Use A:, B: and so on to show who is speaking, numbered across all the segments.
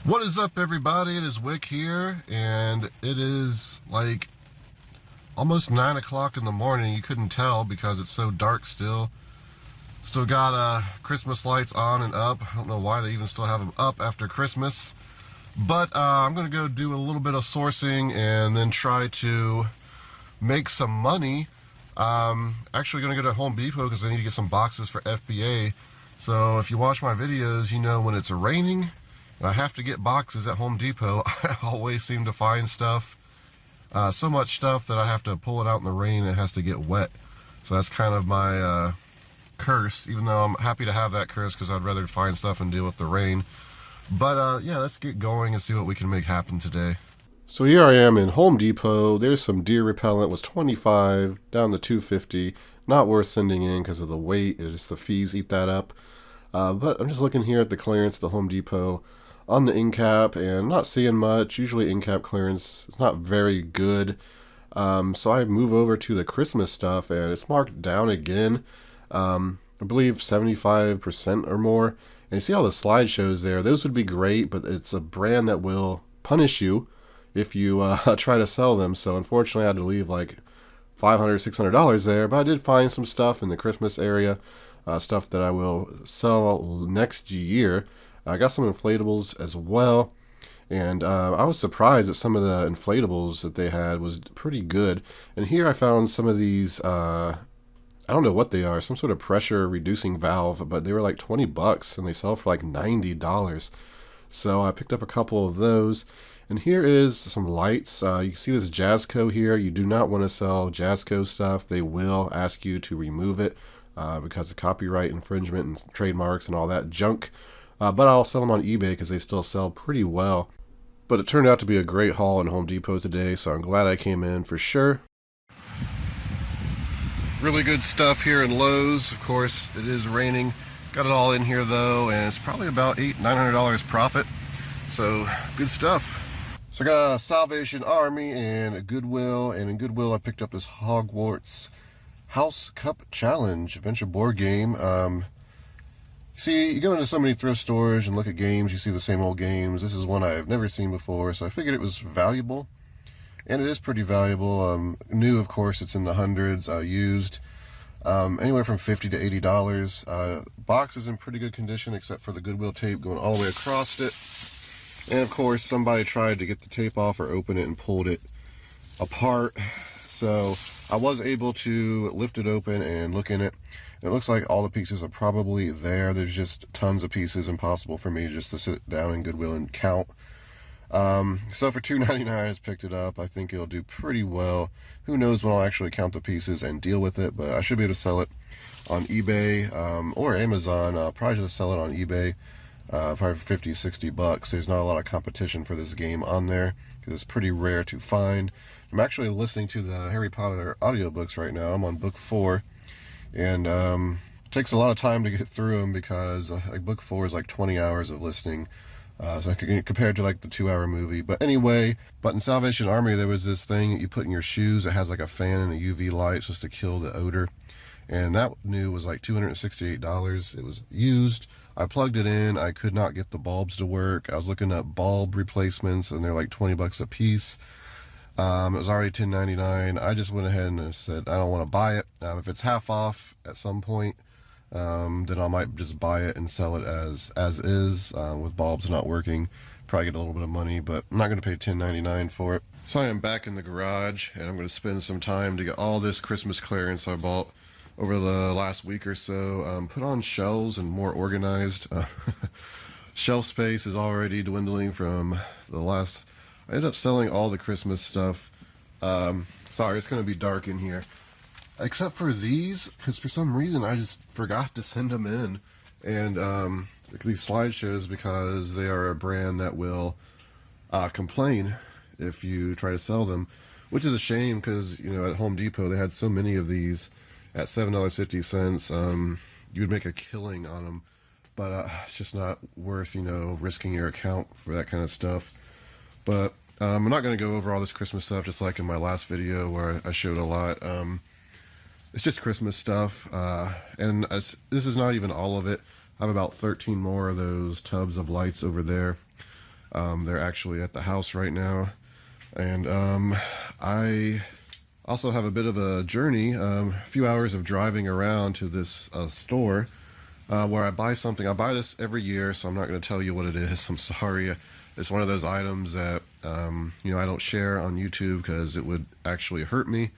A: What is up, everybody? It is Wick here, and it is like almost 9 o'clock in the morning. You couldn't tell because it's so dark still. Still got Christmas lights on and up. I don't know why they even still have them up after Christmas. But I'm going to go do a little bit of sourcing and then try to make some money. Actually going to go to Home Depot because I need to get some boxes for FBA. So if you watch my videos, you know when it's raining and I have to get boxes at Home Depot, I always seem to find stuff. So much stuff that I have to pull it out in the rain and it has to get wet. So that's kind of my curse, even though I'm happy to have that curse because I'd rather find stuff and deal with the rain. But yeah, let's get going and see what we can make happen today. So here I am in Home Depot. There's some deer repellent, was $25 down to $2.50. Not worth sending in because of the weight. It's just the fees eat that up. But I'm just looking here at the clearance at the Home Depot on the end cap and not seeing much. Usually end cap clearance is not very good. So I move over to the Christmas stuff and it's marked down again. I believe 75% or more. And you see all the slideshows there. Those would be great, but it's a brand that will punish you if you try to sell them. So unfortunately I had to leave like $500, $600 there, but I did find some stuff in the Christmas area, stuff that I will sell next year. I got some inflatables as well, and I was surprised that some of the inflatables that they had was pretty good. And here I found some of these, I don't know what they are, some sort of pressure reducing valve, but they were like 20 bucks and they sell for like $90. So I picked up a couple of those. And here is some lights. You can see this Jazzco here. You do not want to sell Jazzco stuff. They will ask you to remove it because of copyright infringement and trademarks and all that junk. But I'll sell them on eBay because they still sell pretty well. But it turned out to be a great haul in Home Depot today, so I'm glad I came in for sure. Really good stuff here in Lowe's. Of course, it is raining. Got it all in here though, and it's probably about $900 profit. So good stuff. So I got a Salvation Army and a Goodwill, and in Goodwill I picked up this Hogwarts House Cup Challenge adventure board game. See, you go into so many thrift stores and look at games, you see the same old games. This is one I've never seen before, so I figured it was valuable. And it is pretty valuable. New, of course, it's in the hundreds. Used, anywhere from $50 to $80. Box is in pretty good condition, except for the Goodwill tape going all the way across it. And of course, somebody tried to get the tape off or open it and pulled it apart. So I was able to lift it open and look in it. And it looks like all the pieces are probably there. There's just tons of pieces, impossible for me just to sit down in Goodwill and count. So for $2.99 I just picked it up. I think it'll do pretty well. Who knows when I'll actually count the pieces and deal with it, but I should be able to sell it on eBay or Amazon. I'll probably just sell it on eBay. Probably for 50, 60 bucks. There's not a lot of competition for this game on there because it's pretty rare to find. I'm actually listening to the Harry Potter audiobooks right now. I'm on book 4, and it takes a lot of time to get through them because like book 4 is like 20 hours of listening. So compared to like the 2-hour movie. But anyway, in Salvation Army there was this thing that you put in your shoes that has like a fan and a UV light supposed to kill the odor. And that new was like $268. It was used. I plugged it in. I could not get the bulbs to work. I was looking at bulb replacements and they're like 20 bucks a piece. It was already $10.99. I just went ahead and said I don't want to buy it. If it's half off at some point, then I might just buy it and sell it as is with bulbs not working. Probably get a little bit of money, but I'm not going to pay $10.99 for it. So I am back in the garage and I'm going to spend some time to get all this Christmas clearance I bought over the last week or so put on shelves and more organized. Shelf space is already dwindling from the last. I ended up selling all the Christmas stuff. Sorry, it's going to be dark in here. Except for these, because for some reason I just forgot to send them in. And these slideshows, because they are a brand that will complain if you try to sell them. Which is a shame because, you know, at Home Depot they had so many of these at $7.50. You would make a killing on them. But it's just not worth, you know, risking your account for that kind of stuff. But I'm not going to go over all this Christmas stuff just like in my last video where I showed a lot. It's just Christmas stuff, and this is not even all of it. I have about 13 more of those tubs of lights over there. They're actually at the house right now. And I also have a bit of a journey, a few hours of driving around to this store where I buy something. I buy this every year, so I'm not going to tell you what it is. I'm sorry. It's one of those items that, I don't share on YouTube because it would actually hurt me.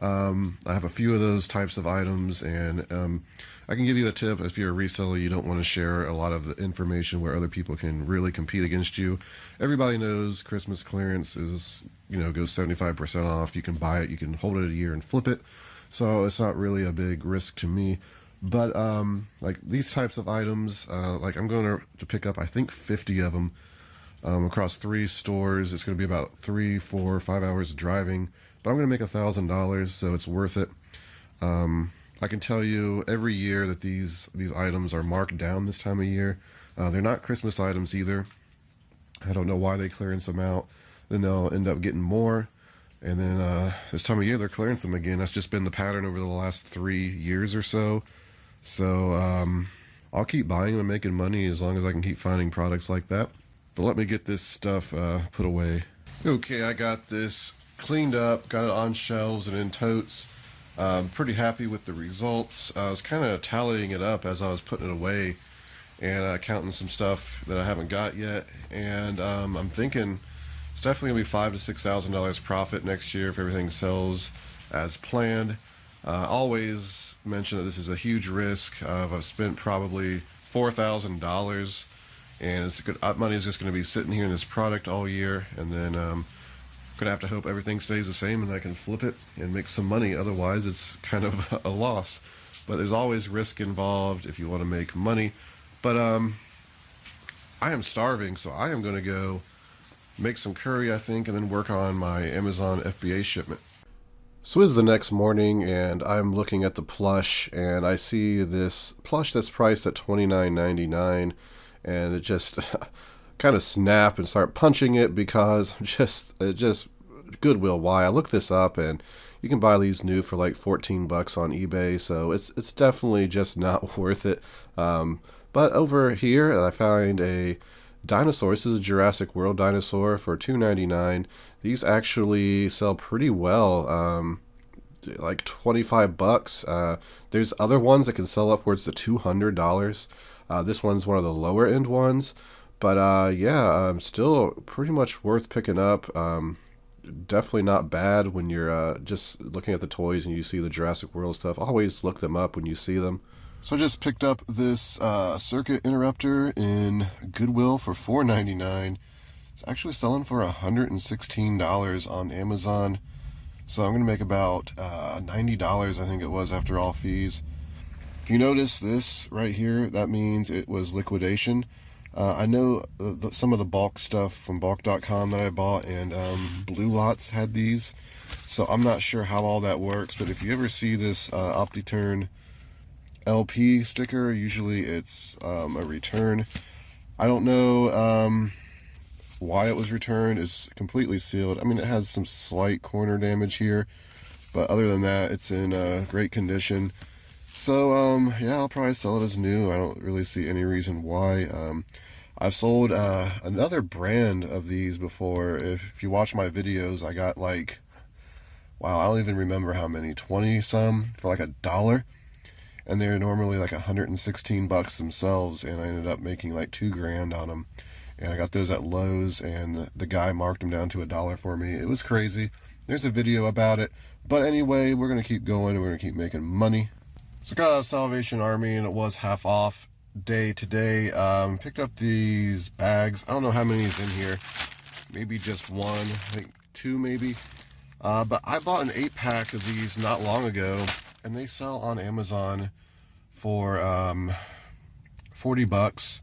A: I have a few of those types of items, and I can give you a tip. If you're a reseller, you don't want to share a lot of the information where other people can really compete against you. Everybody knows Christmas clearance is, goes 75% off. You can buy it, you can hold it a year and flip it. So it's not really a big risk to me. But like these types of items, like I'm going to pick up, I think 50 of them across 3 stores. It's going to be about 3, 4, 5 hours of driving. But I'm going to make $1,000, so it's worth it. I can tell you every year that these items are marked down this time of year. They're not Christmas items either. I don't know why they clearance them out. Then they'll end up getting more. And then this time of year, they're clearancing them again. That's just been the pattern over the last 3 years or so. So I'll keep buying them and making money as long as I can keep finding products like that. But let me get this stuff put away. Okay, I got this cleaned up, got it on shelves and in totes. Pretty happy with the results. I was kind of tallying it up as I was putting it away and counting some stuff that I haven't got yet. And I'm thinking it's definitely going to be $5,000 to $6,000 profit next year if everything sells as planned. Always mention that this is a huge risk. I've spent probably $4,000, and it's good. Money is just going to be sitting here in this product all year, and then gonna have to hope everything stays the same and I can flip it and make some money. Otherwise it's kind of a loss. But there's always risk involved if you want to make money. But I am starving, so I am going to go make some curry, I think, and then work on my Amazon FBA shipment. So it's the next morning, and I'm looking at the plush, and I see this plush that's priced at $29.99, and it just kind of snap and start punching it because it just Goodwill. Why? I looked this up, and you can buy these new for like $14 on eBay, so it's definitely just not worth it. But over here I found a dinosaur. This is a Jurassic World dinosaur for $2.99. These actually sell pretty well, like $25. There's other ones that can sell upwards to $200. This one's one of the lower end ones. But yeah, still pretty much worth picking up. Definitely not bad when you're just looking at the toys and you see the Jurassic World stuff. Always look them up when you see them. So I just picked up this circuit interrupter in Goodwill for $4.99. It's actually selling for $116 on Amazon. So I'm going to make about $90, I think it was, after all fees. If you notice this right here, that means it was liquidation. I know some of the bulk stuff from bulk.com that I bought, and Blue Lots had these, so I'm not sure how all that works. But if you ever see this OptiTurn LP sticker, usually it's a return. I don't know why it was returned. It's completely sealed. I mean, it has some slight corner damage here, but other than that, it's in great condition. So yeah, I'll probably sell it as new. I don't really see any reason why. I've sold another brand of these before. If you watch my videos, I got like, wow, I don't even remember how many, 20 some for like $1, and they're normally like $116 themselves, and I ended up making like $2 grand on them. And I got those at Lowe's, and the guy marked them down to $1 for me. It was crazy. There's a video about it. But anyway, we're gonna keep going, and we're gonna keep making money. So I got a Salvation Army, and it was half off day today. Picked up these bags. I don't know how many is in here. Maybe just one. I think 2 maybe. But I bought an 8-pack of these not long ago, and they sell on Amazon for $40.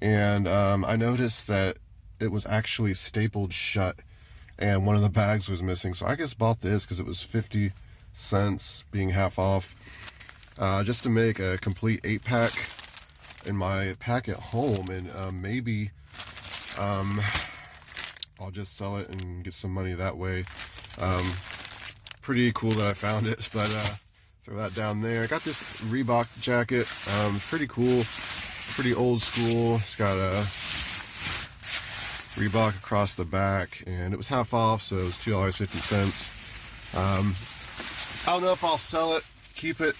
A: And I noticed that it was actually stapled shut, and one of the bags was missing. So I just bought this because it was 50 cents, being half off. Just to make a complete 8-pack in my pack at home, and maybe I'll just sell it and get some money that way. Pretty cool that I found it, but throw that down there. I got this Reebok jacket, pretty cool, pretty old school. It's got a Reebok across the back, and it was half off, so it was $2.50. I don't know if I'll sell it, keep it.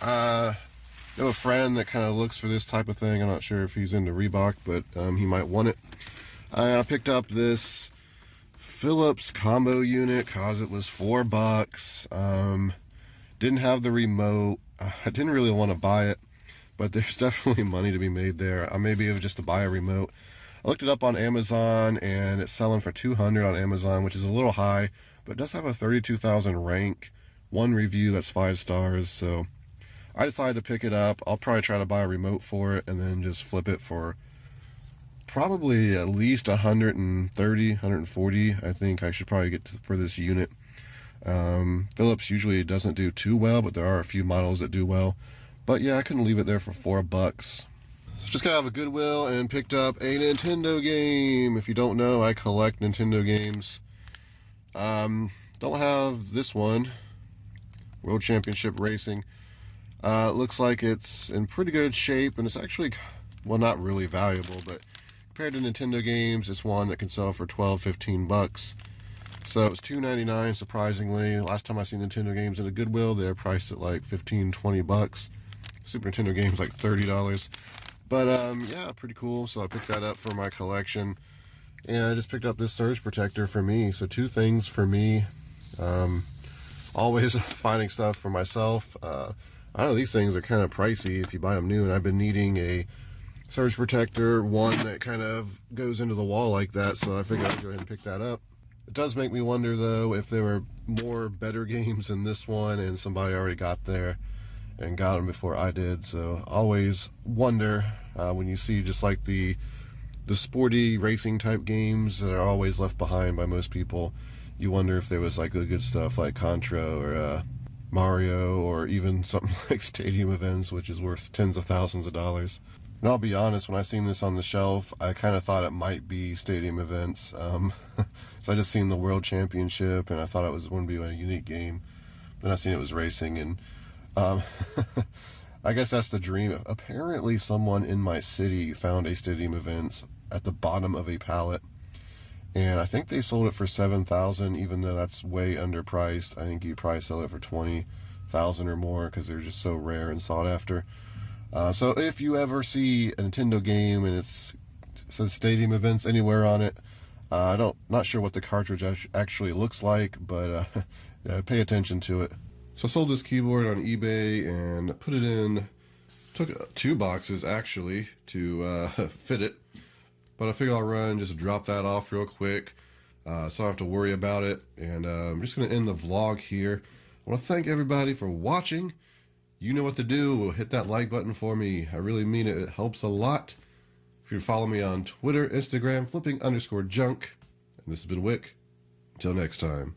A: I have a friend that kind of looks for this type of thing. I'm not sure if he's into Reebok, but he might want it. I picked up this Philips combo unit because it was $4. Didn't have the remote. I didn't really want to buy it, but there's definitely money to be made there. I may be able just to buy a remote. I looked it up on Amazon, and it's selling for $200 on Amazon, which is a little high, but it does have a 32,000 rank. One review that's 5 stars, so I decided to pick it up. I'll probably try to buy a remote for it and then just flip it for probably at least 130, 140. I think I should probably get for this unit. Philips usually doesn't do too well, but there are a few models that do well. But yeah, I couldn't leave it there for $4. So just got out of a Goodwill and picked up a Nintendo game. If you don't know, I collect Nintendo games. Don't have this one, World Championship Racing. It looks like it's in pretty good shape, and it's actually, well, not really valuable, but compared to Nintendo games, it's one that can sell for $12-15. So it's $2.99, surprisingly. Last time I seen Nintendo games at a Goodwill, they're priced at like $15-20. Super Nintendo games like $30. But yeah, pretty cool. So I picked that up for my collection, and I just picked up this surge protector for me. So 2 things for me. Always finding stuff for myself. I know these things are kind of pricey if you buy them new, and I've been needing a surge protector, one that kind of goes into the wall like that, so I figured I'd go ahead and pick that up. It does make me wonder, though, if there were more better games than this one and somebody already got there and got them before I did. So always wonder when you see just like the sporty racing type games that are always left behind by most people, you wonder if there was like good stuff like Contra or Mario, or even something like Stadium Events, which is worth tens of thousands of dollars. And I'll be honest, when I seen this on the shelf, I kind of thought it might be Stadium Events. So I just seen the World Championship, and I thought it was going to be a unique game. Then I seen it was racing, and I guess that's the dream. Apparently someone in my city found a Stadium Events at the bottom of a pallet, and I think they sold it for $7,000, even though that's way underpriced. I think you probably sell it for $20,000 or more because they're just so rare and sought after. So if you ever see a Nintendo game and it says Stadium Events anywhere on it, not sure what the cartridge actually looks like, but yeah, pay attention to it. So I sold this keyboard on eBay and put it in. Took 2 boxes actually to fit it. But I figure I'll just drop that off real quick, so I don't have to worry about it. And I'm just going to end the vlog here. I want to thank everybody for watching. You know what to do. Hit that like button for me. I really mean it. It helps a lot. If you follow me on Twitter, Instagram, flipping_junk. And this has been Wick. Until next time.